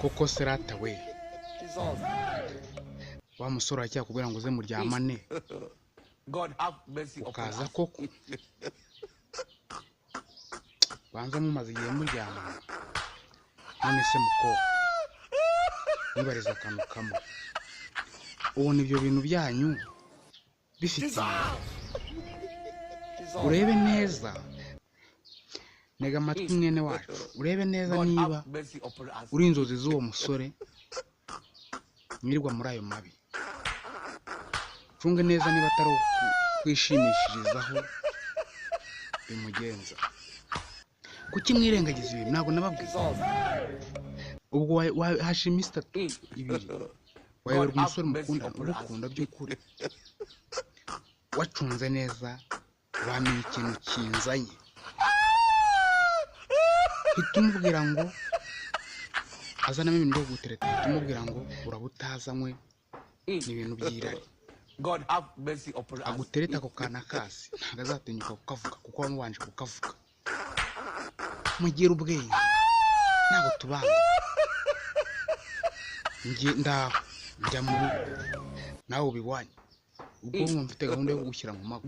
koko serata we wa musore ajya kubwira ngo uze muryamane ukaza koko banza mumaze igihe muryamana none se muko nibariza akantu kamwe ubona ibyo bintu byanyu bifite urebe neza nega amatwi mwene wacu urebe neza niba uri inzozi z'uwo musore mwirirwa muri ayo mabi cunge neza niba atari kwishimishirizaho bimugenza kuki mwirengagiza ibintu ntabwo nababwiye ubwo hashima isitatu ibiri wayoberwa umusore mukunda by'ukuri wacunze neza wamenya ikintu kinzanye hita umubwira ngo azanamo ibintu byo gutereta hita umubwira ngo urabutazanywe n'ibintu by'irari agutereta ako kana kasi ntabwo azatinyuka kukavuga kuko wamubanje kukavuga mugire ubwenge ntabwo tubanga njya mu rugo nawe ubiwanye ubwo mfite gahunda yo kugushyira mu mago